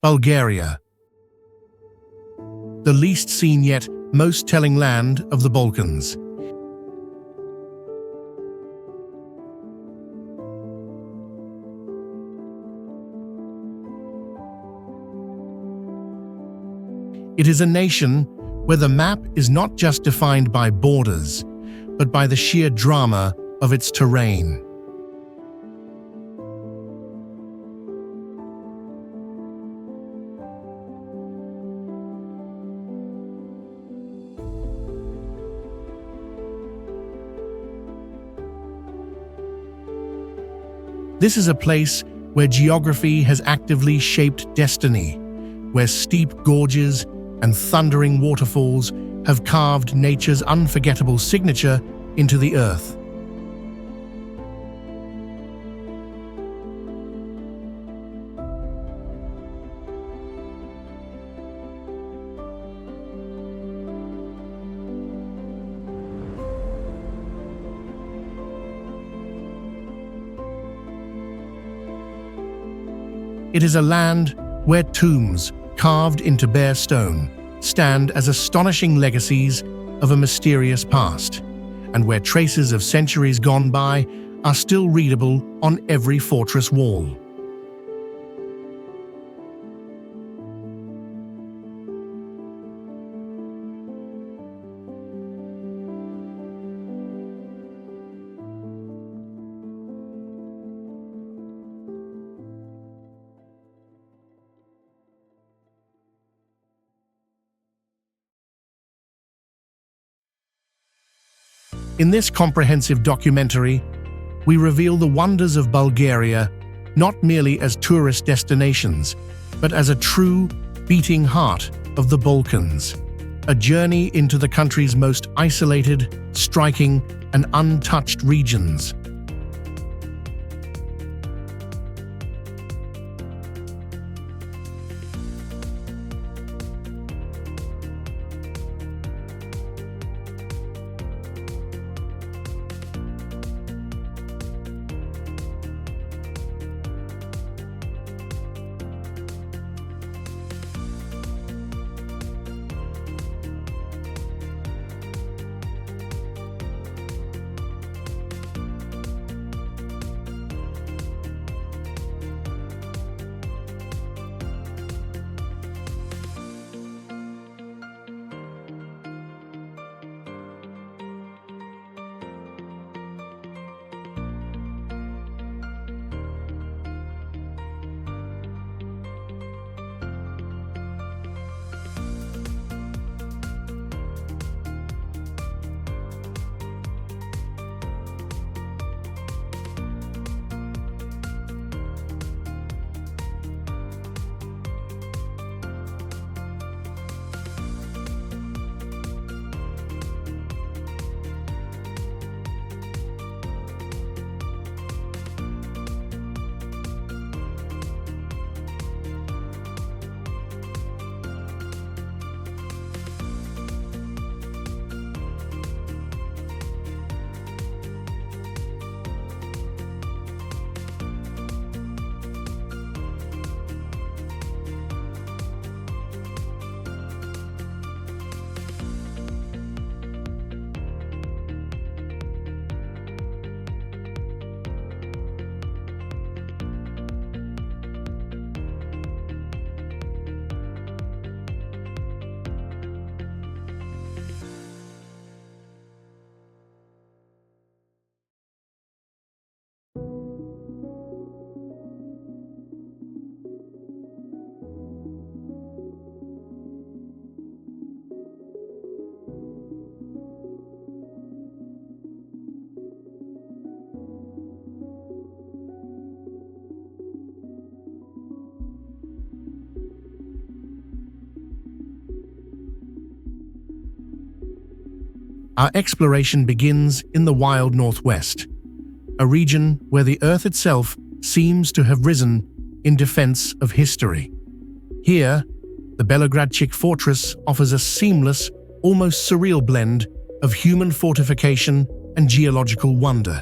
Bulgaria, the least seen yet most telling land of the Balkans. It is a nation where the map is not just defined by borders, but by the sheer drama of its terrain. This is a place where geography has actively shaped destiny, where steep gorges and thundering waterfalls have carved nature's unforgettable signature into the earth. It is a land where tombs, carved into bare stone, stand as astonishing legacies of a mysterious past, and where traces of centuries gone by are still readable on every fortress wall. In this comprehensive documentary, we reveal the wonders of Bulgaria not merely as tourist destinations, but as a true, beating heart of the Balkans, a journey into the country's most isolated, striking, and untouched regions. Our exploration begins in the wild northwest, a region where the earth itself seems to have risen in defense of history. Here, the Belogradchik fortress offers a seamless, almost surreal blend of human fortification and geological wonder.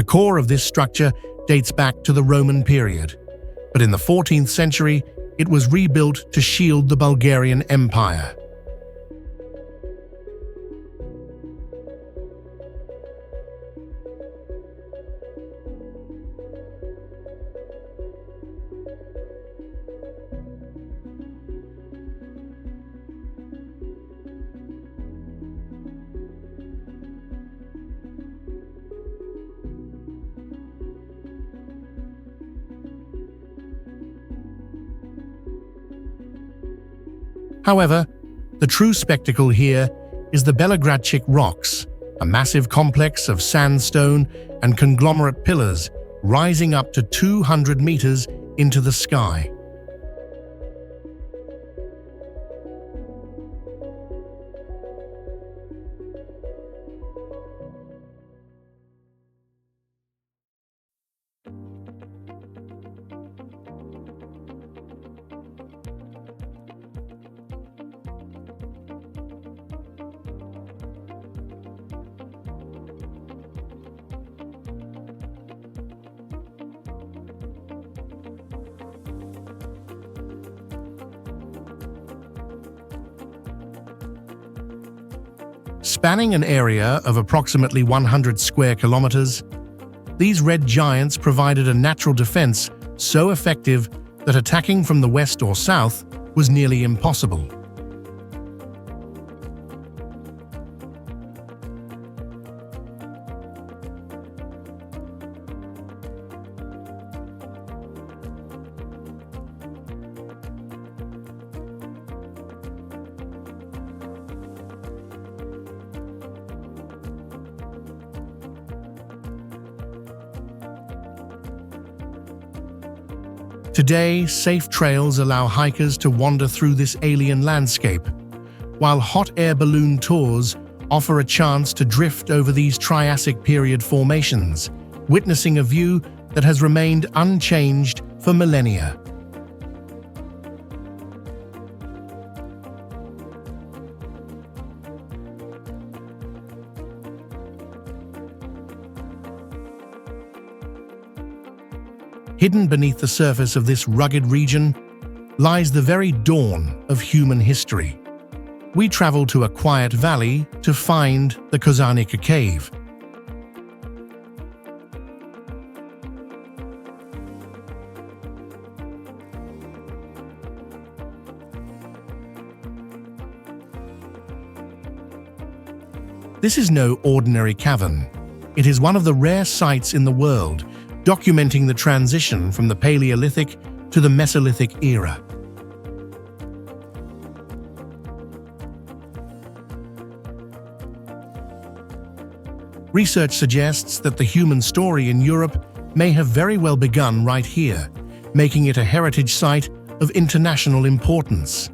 The core of this structure dates back to the Roman period, but in the 14th century, it was rebuilt to shield the Bulgarian Empire. However, the true spectacle here is the Belogradchik rocks, a massive complex of sandstone and conglomerate pillars rising up to 200 meters into the sky. Spanning an area of approximately 100 square kilometers, these red giants provided a natural defense so effective that attacking from the west or south was nearly impossible. Today, safe trails allow hikers to wander through this alien landscape, while hot air balloon tours offer a chance to drift over these Triassic period formations, witnessing a view that has remained unchanged for millennia. Hidden beneath the surface of this rugged region lies the very dawn of human history. We travel to a quiet valley to find the Kozanica cave. This is no ordinary cavern. It is one of the rare sites in the world documenting the transition from the Paleolithic to the Mesolithic era. Research suggests that the human story in Europe may have very well begun right here, making it a heritage site of international importance.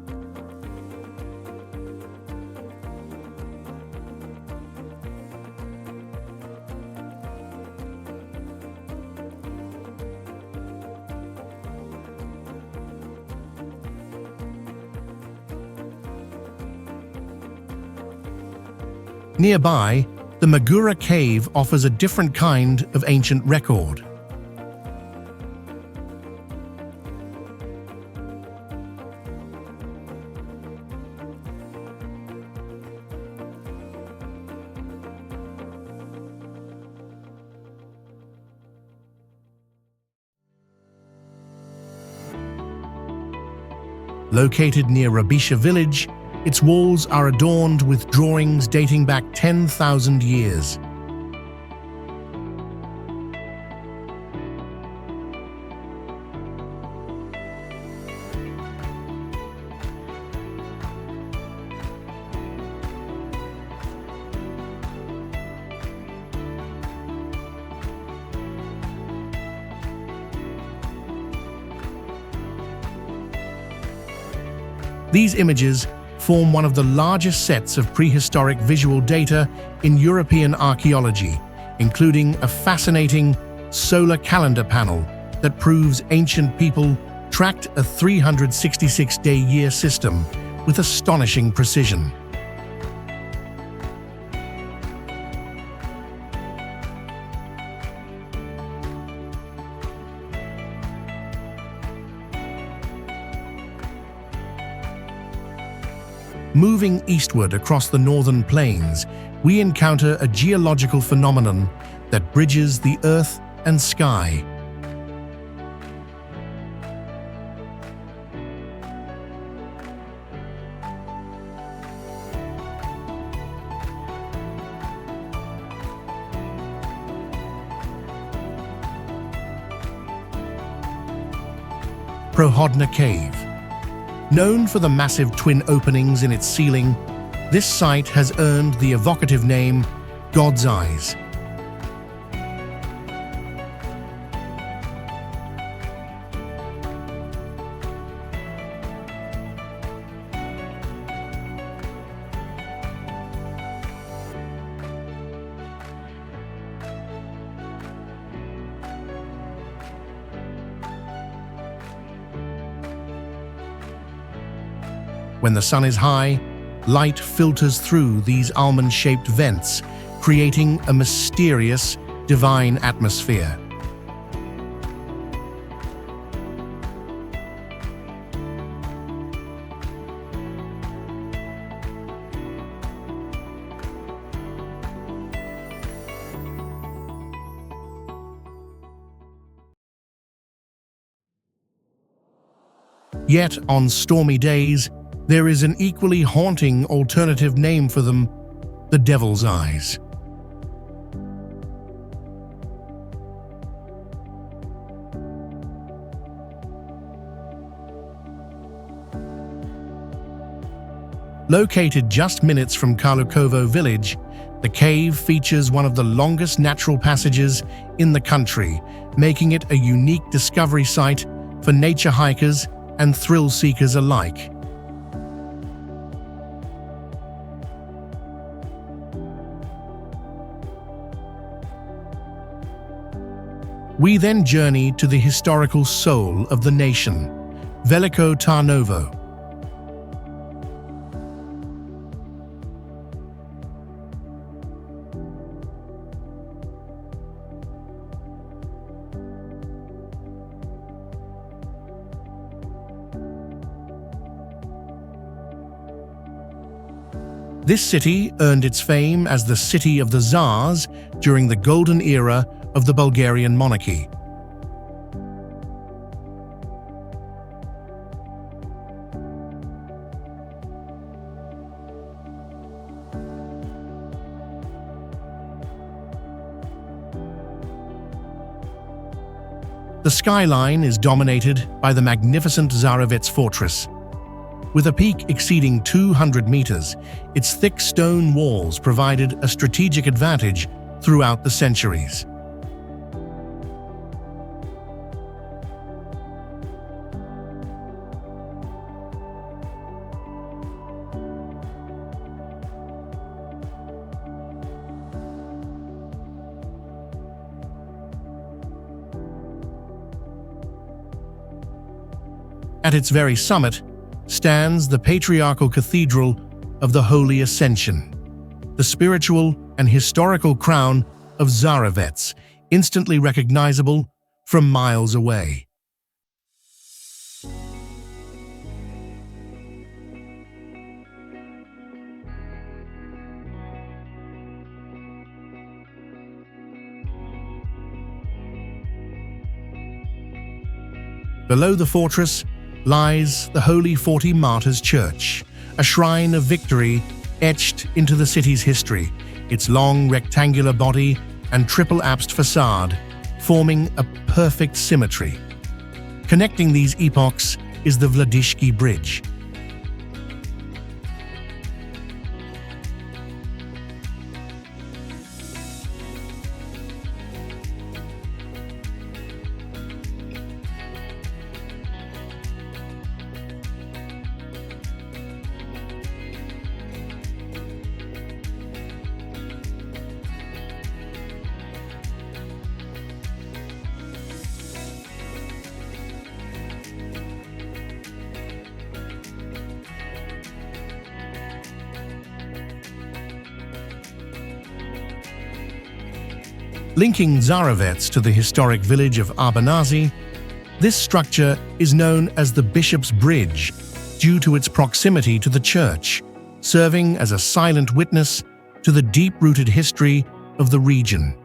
Nearby, the Magura cave offers a different kind of ancient record. Located near Rabisha village, its walls are adorned with drawings dating back 10,000 years. These images form one of the largest sets of prehistoric visual data in European archaeology, including a fascinating solar calendar panel that proves ancient people tracked a 366-day year system with astonishing precision. Moving eastward across the northern plains, we encounter a geological phenomenon that bridges the earth and sky. Prohodna Cave. Known for the massive twin openings in its ceiling, this site has earned the evocative name God's Eyes. When the sun is high, light filters through these almond-shaped vents, creating a mysterious, divine atmosphere. Yet, on stormy days, there is an equally haunting alternative name for them: the Devil's Eyes. Located just minutes from Karlukovo village, the cave features one of the longest natural passages in the country, making it a unique discovery site for nature hikers and thrill seekers alike. We then journey to the historical soul of the nation, Veliko Tarnovo. This city earned its fame as the City of the Tsars during the golden era of the Bulgarian monarchy. The skyline is dominated by the magnificent Zarovets fortress. With a peak exceeding 200 meters, its thick stone walls provided a strategic advantage throughout the centuries. At its very summit stands the patriarchal cathedral of the Holy Ascension, the spiritual and historical crown of Zarovets, instantly recognizable from miles away. Below the fortress lies the Holy 40 Martyrs Church, a shrine of victory etched into the city's history, its long rectangular body and triple-apsed facade forming a perfect symmetry. Connecting these epochs is the Vladishki Bridge. Linking Zarovets to the historic village of Arbanazi, this structure is known as the Bishop's Bridge due to its proximity to the church, serving as a silent witness to the deep-rooted history of the region.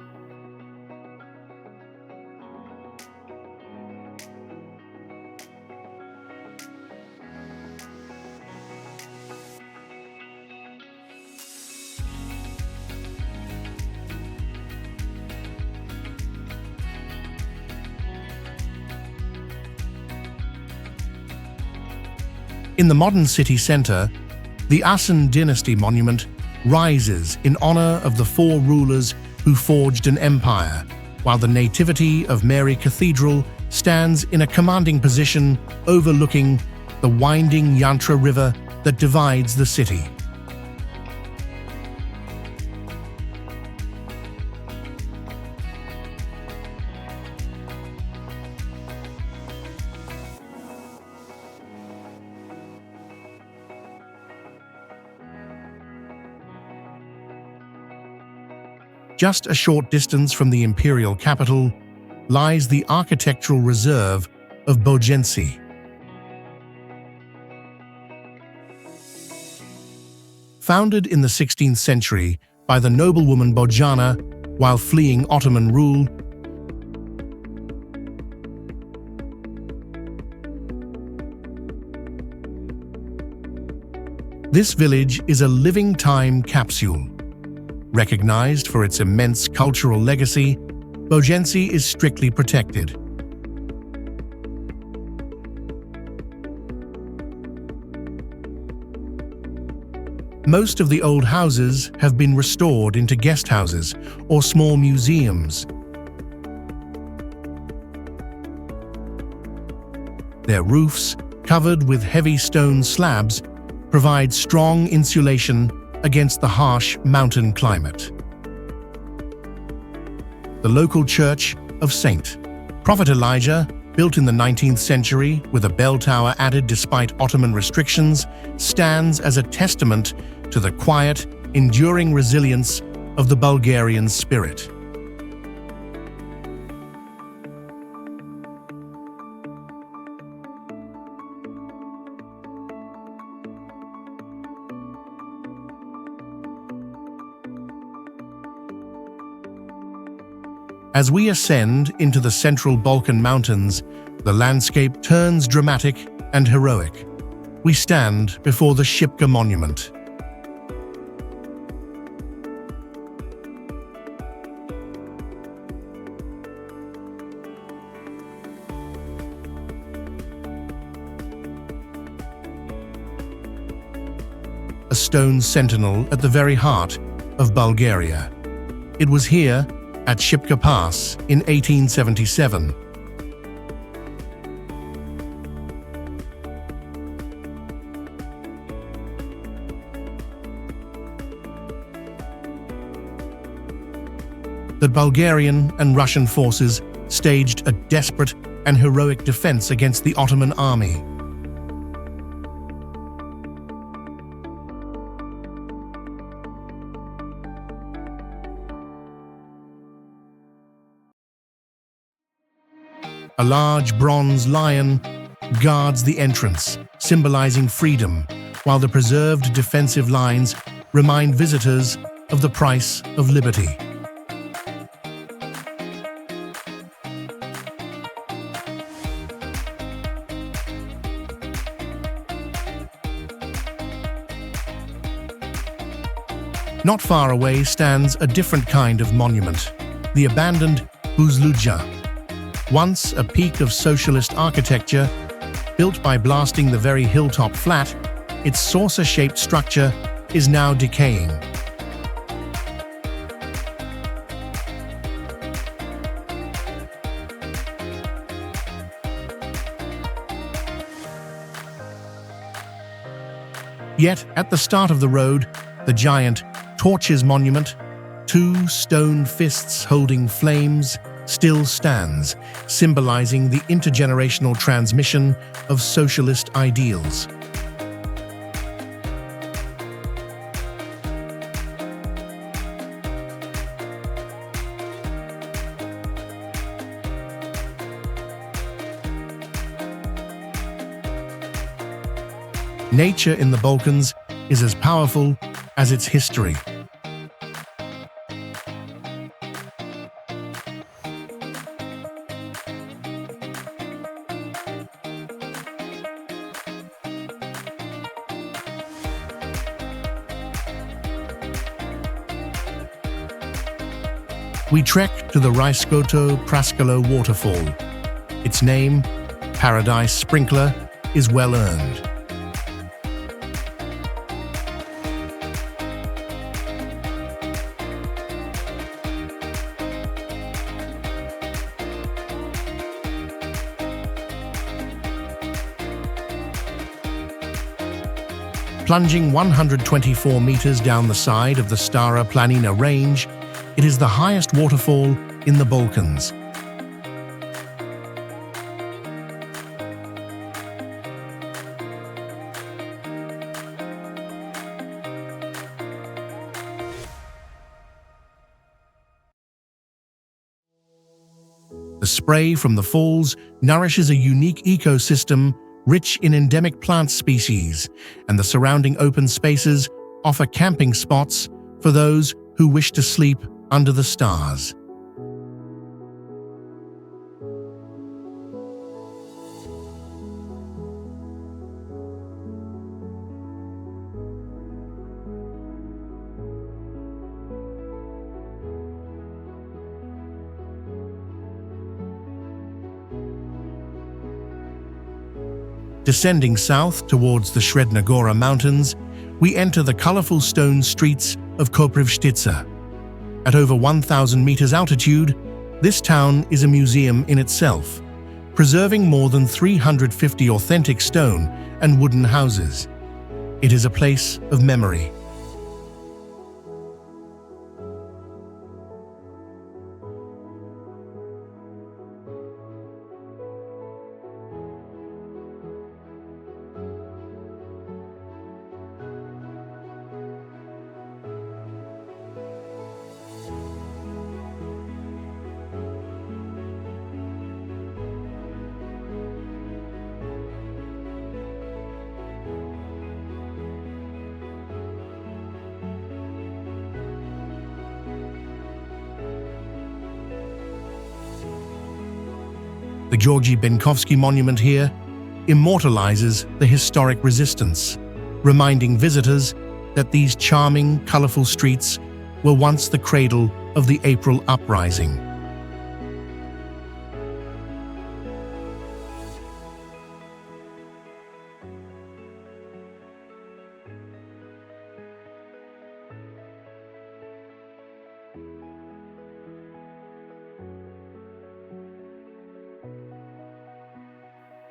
In the modern city center, the Asen dynasty monument rises in honor of the four rulers who forged an empire, while the Nativity of Mary Cathedral stands in a commanding position overlooking the winding Yantra River that divides the city. Just a short distance from the imperial capital lies the architectural reserve of Belogradchik. Founded in the 16th century by the noblewoman Bojana while fleeing Ottoman rule, this village is a living time capsule. Recognized for its immense cultural legacy, Belogradchik is strictly protected. Most of the old houses have been restored into guest houses or small museums. Their roofs, covered with heavy stone slabs, provide strong insulation against the harsh mountain climate. The local church of St. Prophet Elijah, built in the 19th century with a bell tower added despite Ottoman restrictions, stands as a testament to the quiet, enduring resilience of the Bulgarian spirit. As we ascend into the central Balkan mountains, the landscape turns dramatic and heroic. We stand before the Shipka Monument. A stone sentinel at the very heart of Bulgaria. It was here, at Shipka Pass in 1877. That Bulgarian and Russian forces staged a desperate and heroic defense against the Ottoman army. A large bronze lion guards the entrance, symbolizing freedom, while the preserved defensive lines remind visitors of the price of liberty. Not far away stands a different kind of monument, the abandoned Buzluja. Once a peak of socialist architecture, built by blasting the very hilltop flat, its saucer-shaped structure is now decaying. Yet, at the start of the road, the giant Torches Monument, two stone fists holding flames, still stands, symbolizing the intergenerational transmission of socialist ideals. Nature in the Balkans is as powerful as its history. We trek to the Raiskoto-Praskalo waterfall. Its name, Paradise Sprinkler, is well earned. Plunging 124 meters down the side of the Stara Planina range, it is the highest waterfall in the Balkans. The spray from the falls nourishes a unique ecosystem rich in endemic plant species, and the surrounding open spaces offer camping spots for those who wish to sleep under the stars. Descending south towards the Sredna Gora Mountains, we enter the colorful stone streets of Koprivshtitsa. At over 1,000 meters altitude, this town is a museum in itself, preserving more than 350 authentic stone and wooden houses. It is a place of memory. The Georgy Benkovsky monument here immortalizes the historic resistance, reminding visitors that these charming, colorful streets were once the cradle of the April uprising.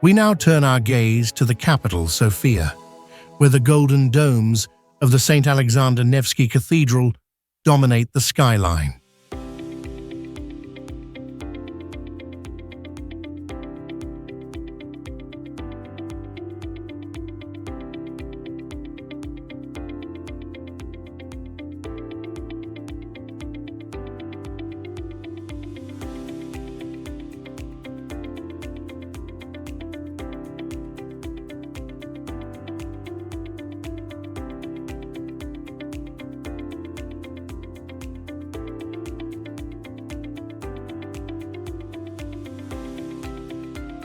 We now turn our gaze to the capital, Sofia, where the golden domes of the St. Alexander Nevsky Cathedral dominate the skyline.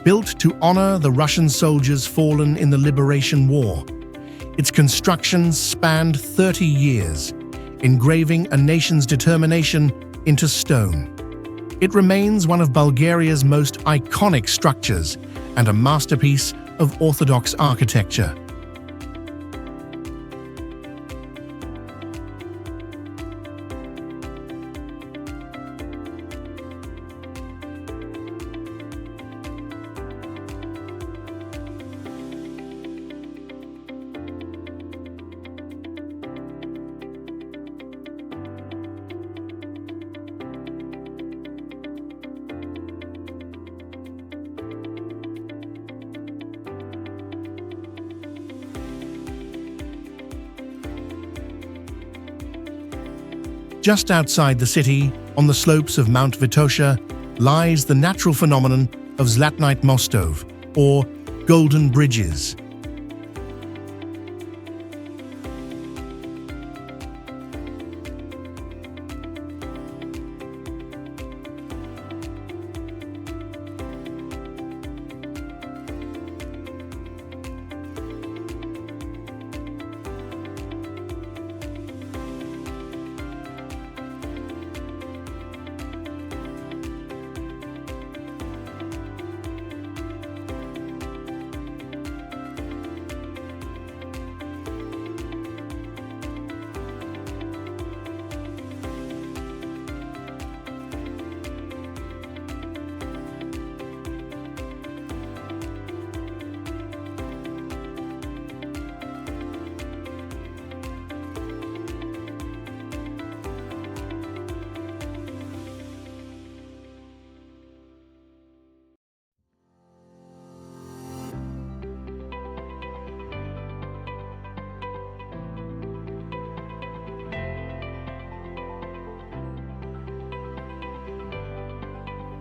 Built to honor the Russian soldiers fallen in the Liberation War, its construction spanned 30 years, engraving a nation's determination into stone. It remains one of Bulgaria's most iconic structures and a masterpiece of Orthodox architecture. Just outside the city, on the slopes of Mount Vitosha, lies the natural phenomenon of Zlatnite Mostov, or golden bridges.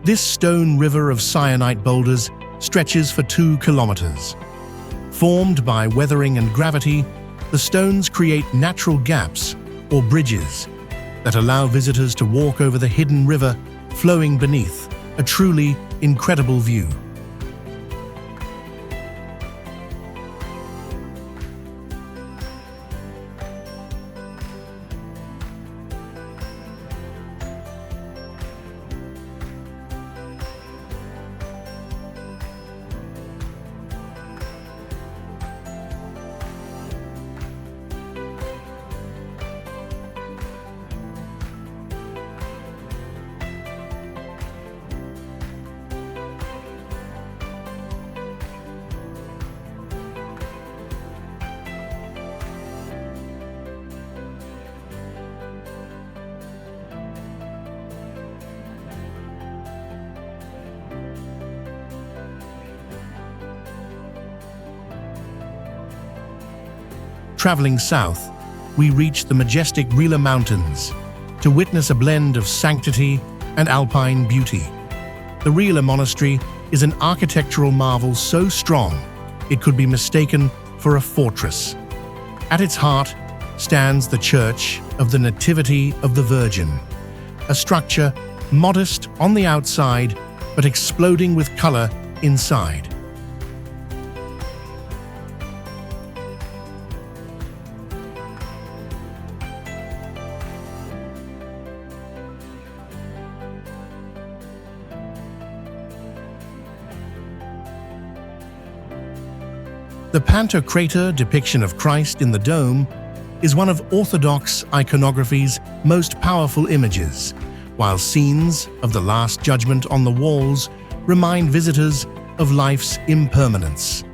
This stone river of syenite boulders stretches for 2 kilometers. Formed by weathering and gravity, the stones create natural gaps, or bridges, that allow visitors to walk over the hidden river flowing beneath, a truly incredible view. Traveling south, we reach the majestic Rila Mountains to witness a blend of sanctity and alpine beauty. The Rila Monastery is an architectural marvel so strong it could be mistaken for a fortress. At its heart stands the Church of the Nativity of the Virgin, a structure modest on the outside but exploding with color inside. The Pantocrator depiction of Christ in the dome is one of Orthodox iconography's most powerful images, while scenes of the Last Judgment on the walls remind visitors of life's impermanence.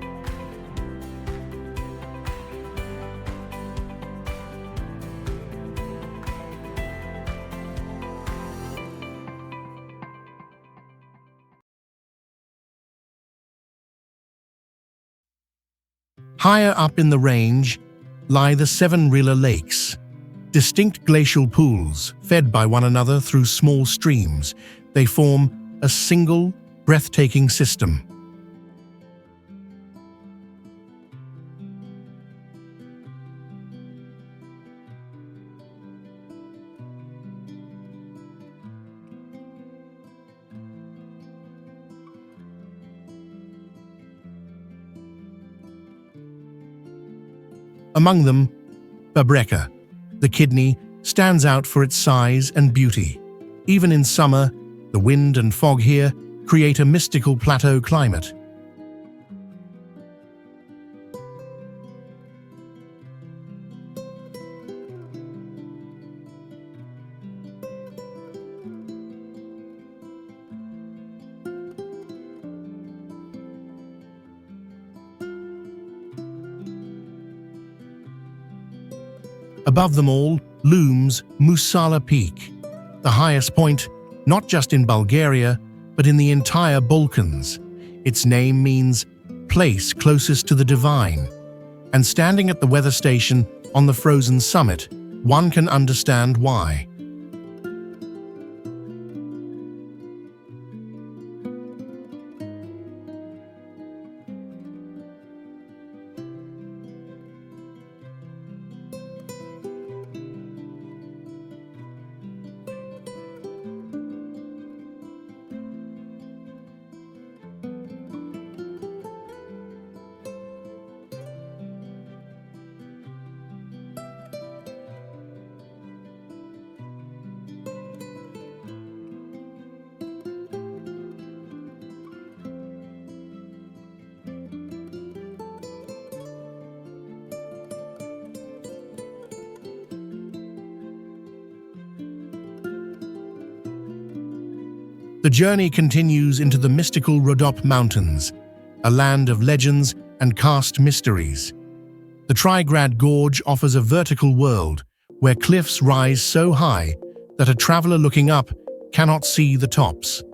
Higher up in the range lie the 7 Rila lakes, distinct glacial pools fed by one another through small streams. They form a single, breathtaking system. Among them, Babreka, the kidney, stands out for its size and beauty. Even in summer, the wind and fog here create a mystical plateau climate. Above them all looms Musala Peak, the highest point not just in Bulgaria, but in the entire Balkans. Its name means place closest to the divine, and standing at the weather station on the frozen summit, one can understand why. The journey continues into the mystical Rhodop Mountains, a land of legends and karst mysteries. The Trigrad Gorge offers a vertical world where cliffs rise so high that a traveler looking up cannot see the tops.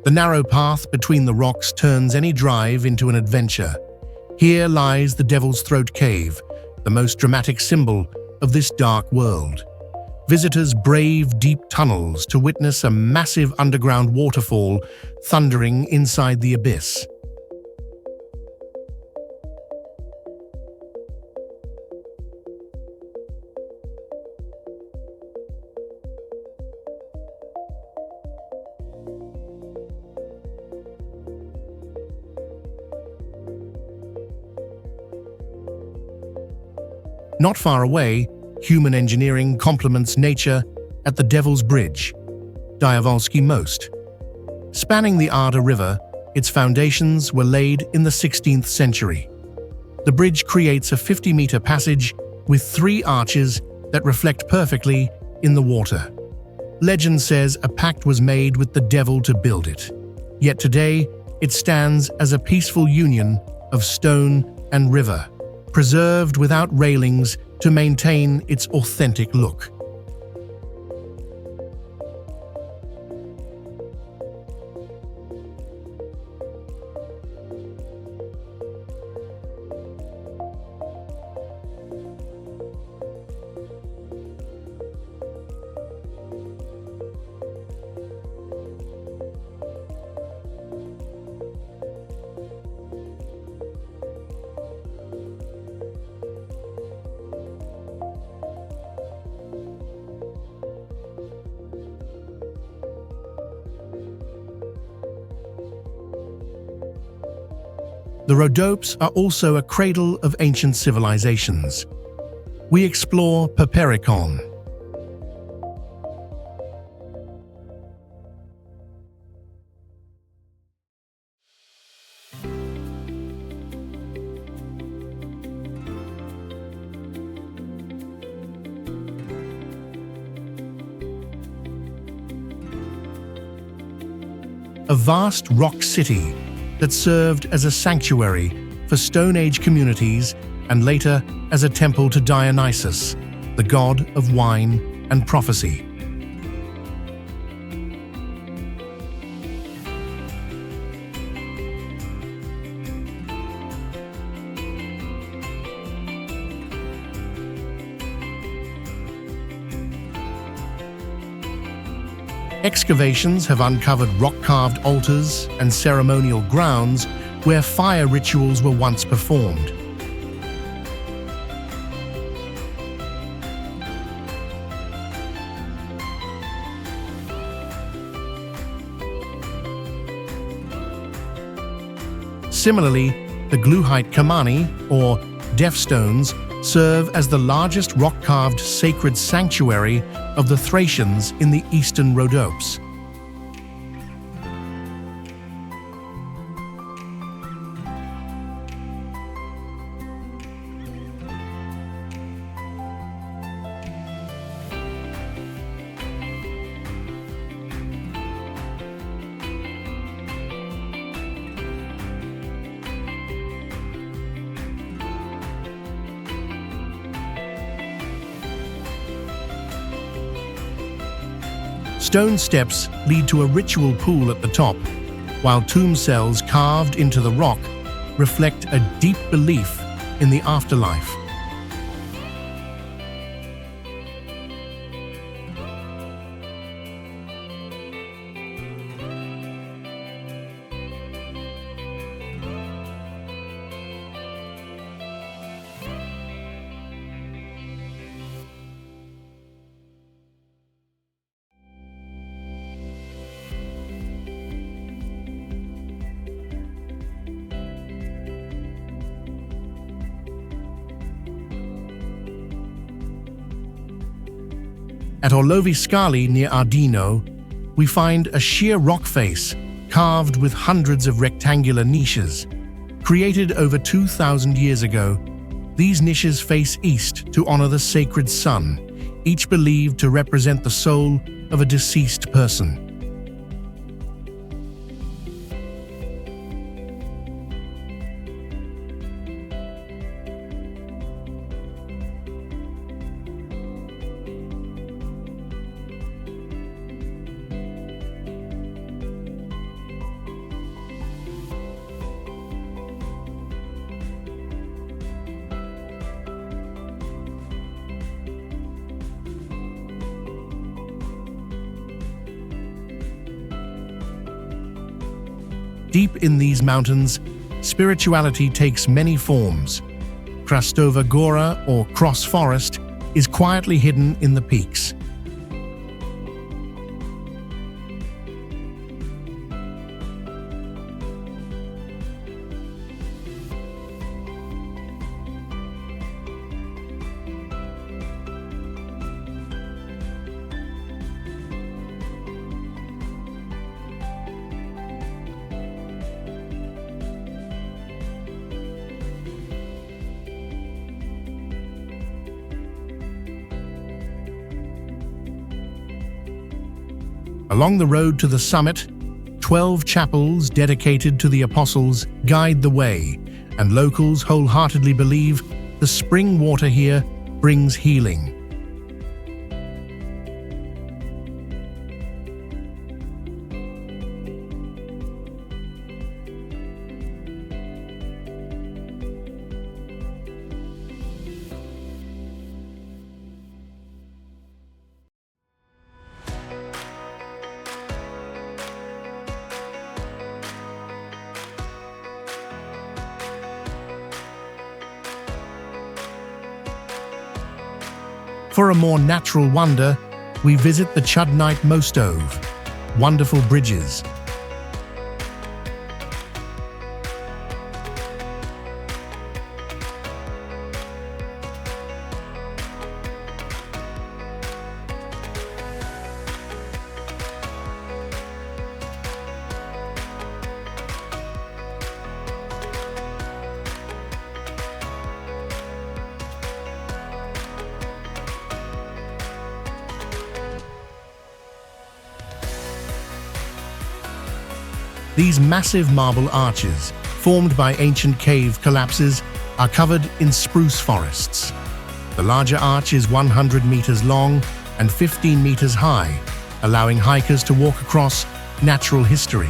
The narrow path between the rocks turns any drive into an adventure. Here lies the Devil's Throat Cave, the most dramatic symbol of this dark world. Visitors brave deep tunnels to witness a massive underground waterfall thundering inside the abyss. Not far away, human engineering complements nature at the Devil's Bridge, Dyavolsky Most. Spanning the Arda River, its foundations were laid in the 16th century. The bridge creates a 50-meter passage with 3 arches that reflect perfectly in the water. Legend says a pact was made with the devil to build it. Yet today, it stands as a peaceful union of stone and river, preserved without railings to maintain its authentic look. The Rhodopes are also a cradle of ancient civilizations. We explore Paperikon. A vast rock city that served as a sanctuary for Stone Age communities and later as a temple to Dionysus, the god of wine and prophecy. Excavations have uncovered rock-carved altars and ceremonial grounds where fire rituals were once performed. Similarly, the Gluhite Kamani, or Deaf Stones, serve as the largest rock-carved sacred sanctuary of the Thracians in the eastern Rhodopes. Stone steps lead to a ritual pool at the top, while tomb cells carved into the rock reflect a deep belief in the afterlife. At Orlovi Skali near Ardino, we find a sheer rock face carved with hundreds of rectangular niches. Created over 2,000 years ago, these niches face east to honor the sacred sun, each believed to represent the soul of a deceased person. Deep in these mountains, spirituality takes many forms. Krastova Gora, or Cross Forest, is quietly hidden in the peaks. Along the road to the summit, 12 chapels dedicated to the apostles guide the way, and locals wholeheartedly believe the spring water here brings healing. For a more natural wonder, we visit the Chudnite Mostov, wonderful bridges. These massive marble arches, formed by ancient cave collapses, are covered in spruce forests. The larger arch is 100 meters long and 15 meters high, allowing hikers to walk across natural history.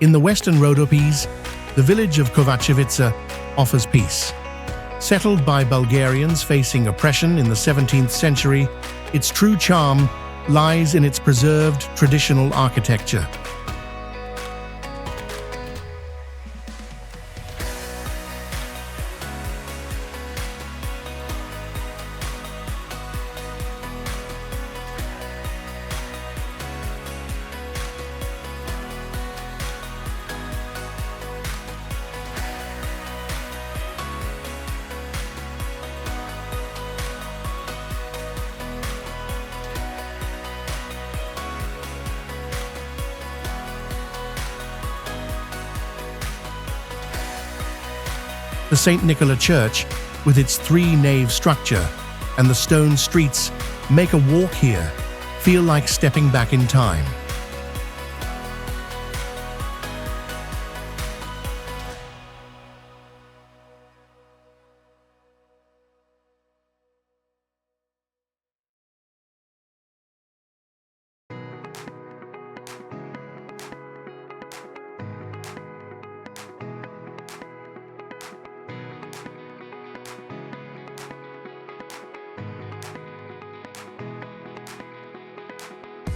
In the western Rhodopes, the village of Kovacevica offers peace. Settled by Bulgarians facing oppression in the 17th century, its true charm lies in its preserved traditional architecture. The St. Nicola Church, with its three-nave structure and the stone streets, make a walk here feel like stepping back in time.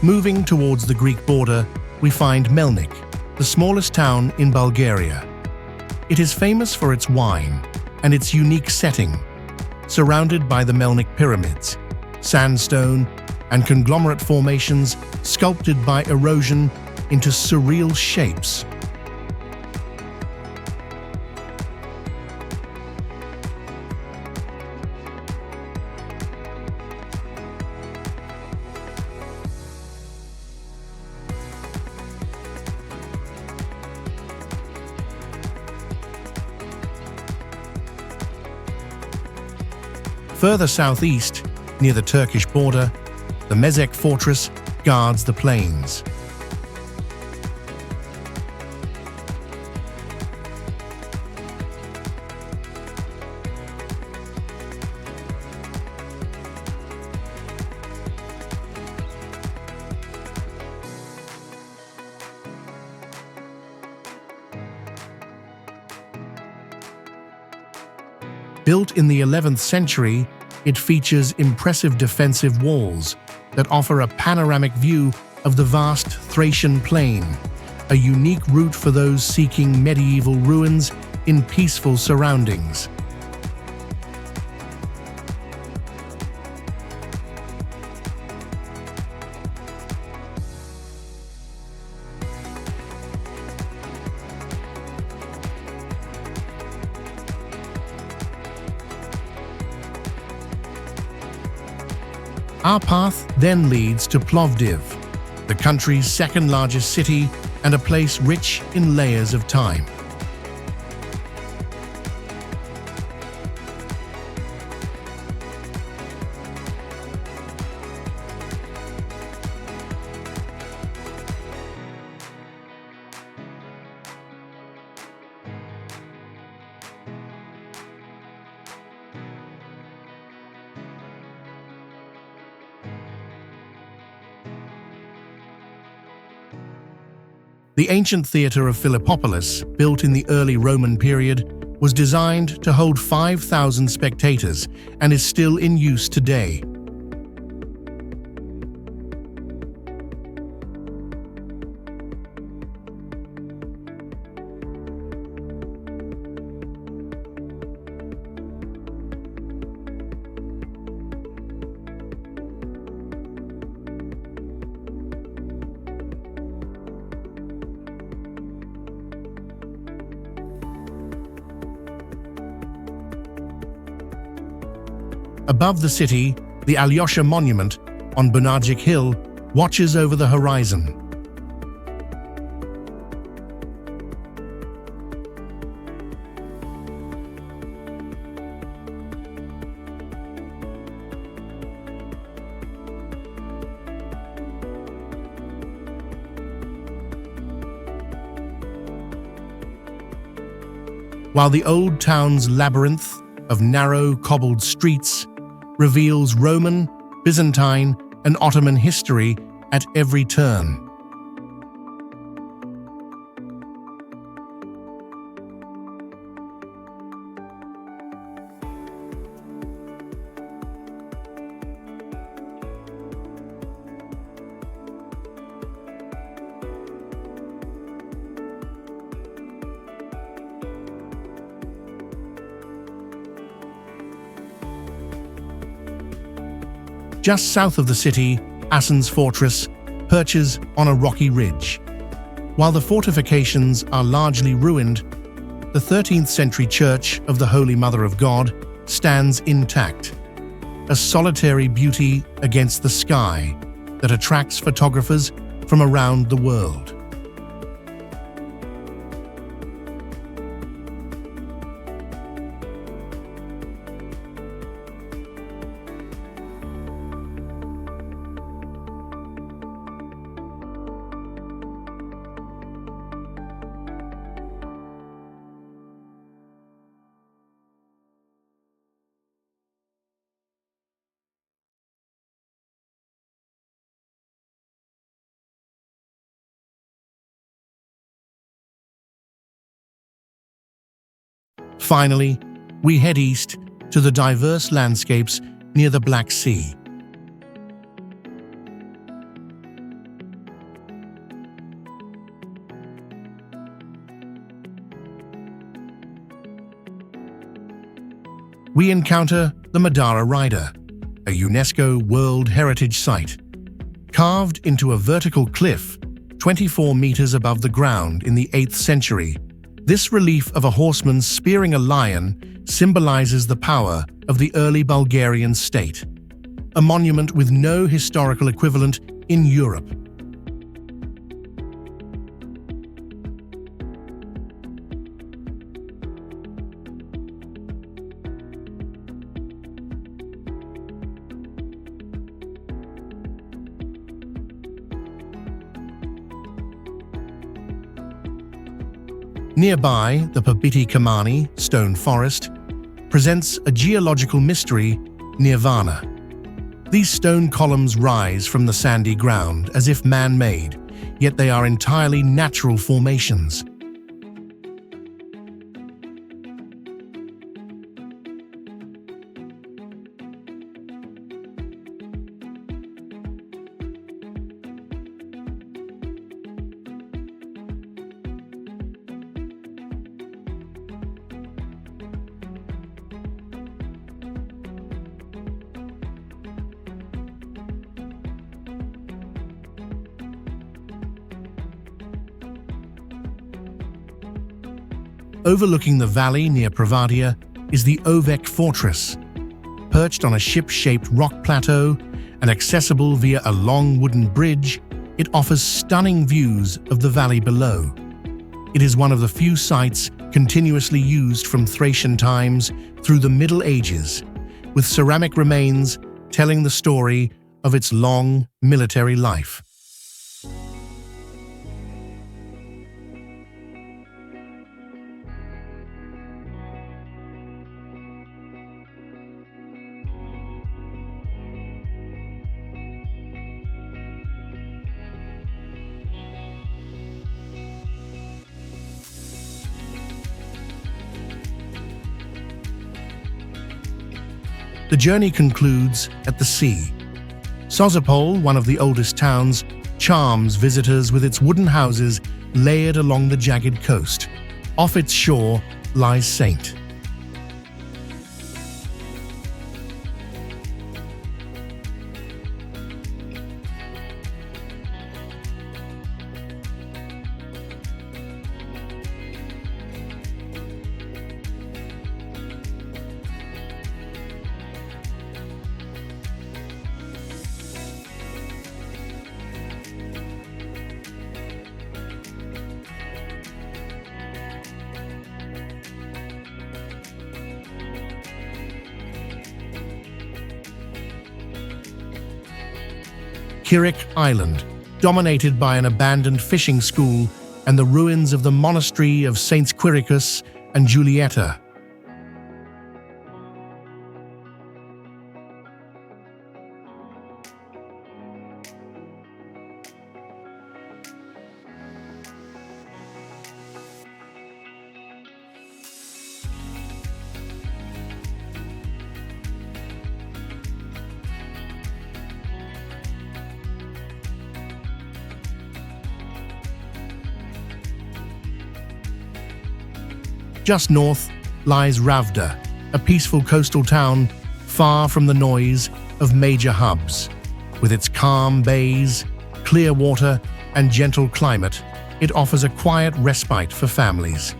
Moving towards the Greek border, we find Melnik, the smallest town in Bulgaria. It is famous for its wine and its unique setting, surrounded by the Melnik pyramids, sandstone, and conglomerate formations sculpted by erosion into surreal shapes. Further southeast, near the Turkish border, the Mezek fortress guards the plains. Built in the 11th century, it features impressive defensive walls that offer a panoramic view of the vast Thracian plain, a unique route for those seeking medieval ruins in peaceful surroundings. Our path then leads to Plovdiv, the country's second-largest city and a place rich in layers of time. The ancient theatre of Philippopolis, built in the early Roman period, was designed to hold 5,000 spectators and is still in use today. Above the city, the Alyosha Monument on Belogradchik Hill watches over the horizon. While the old town's labyrinth of narrow, cobbled streets reveals Roman, Byzantine, and Ottoman history at every turn. Just south of the city, Asen's fortress perches on a rocky ridge. While the fortifications are largely ruined, the 13th century church of the Holy Mother of God stands intact, a solitary beauty against the sky that attracts photographers from around the world. Finally, we head east to the diverse landscapes near the Black Sea. We encounter the Madara Rider, a UNESCO World Heritage Site. Carved into a vertical cliff 24 meters above the ground in the 8th century, this relief of a horseman spearing a lion symbolizes the power of the early Bulgarian state, a monument with no historical equivalent in Europe. Nearby, the Papiti Kamani stone forest presents a geological mystery, Nirvana. These stone columns rise from the sandy ground as if man-made, yet they are entirely natural formations. Overlooking the valley near Provadia is the Ovek Fortress. Perched on a ship-shaped rock plateau and accessible via a long wooden bridge, it offers stunning views of the valley below. It is one of the few sites continuously used from Thracian times through the Middle Ages, with ceramic remains telling the story of its long military life. The journey concludes at the sea. Sozopol, one of the oldest towns, charms visitors with its wooden houses layered along the jagged coast. Off its shore lies St. Kirik Island, dominated by an abandoned fishing school and the ruins of the monastery of Saints Quiricus and Julieta. Just north lies Ravda, a peaceful coastal town far from the noise of major hubs. With its calm bays, clear water, and gentle climate, it offers a quiet respite for families.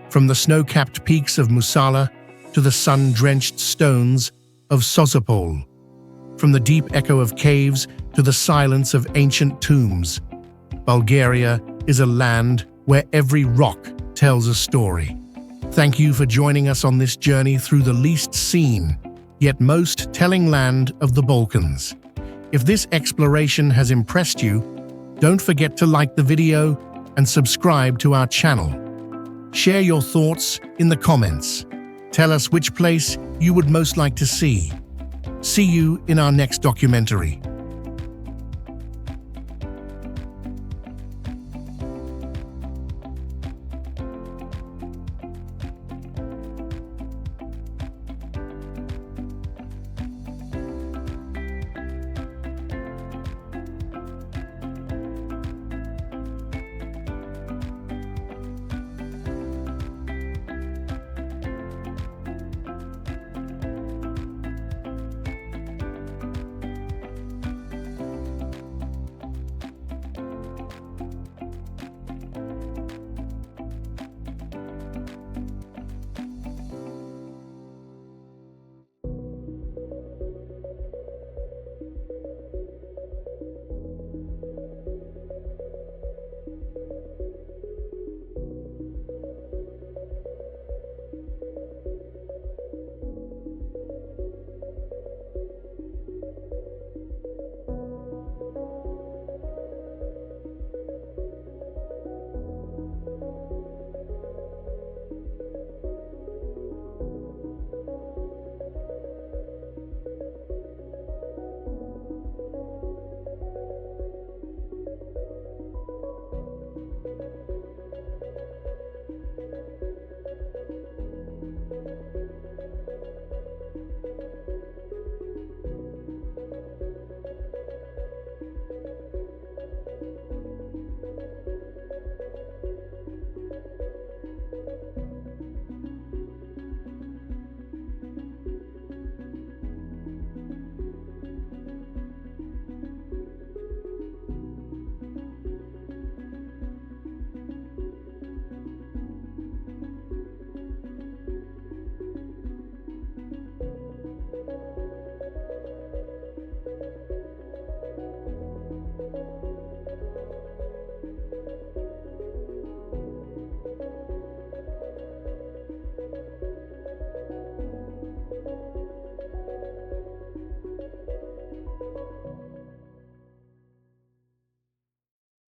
From the snow-capped peaks of Musala to the sun-drenched stones of Sozopol, from the deep echo of caves to the silence of ancient tombs, Bulgaria is a land where every rock tells a story. Thank you for joining us on this journey through the least seen, yet most telling land of the Balkans. If this exploration has impressed you, don't forget to like the video and subscribe to our channel. Share your thoughts in the comments. Tell us which place you would most like to see. See you in our next documentary.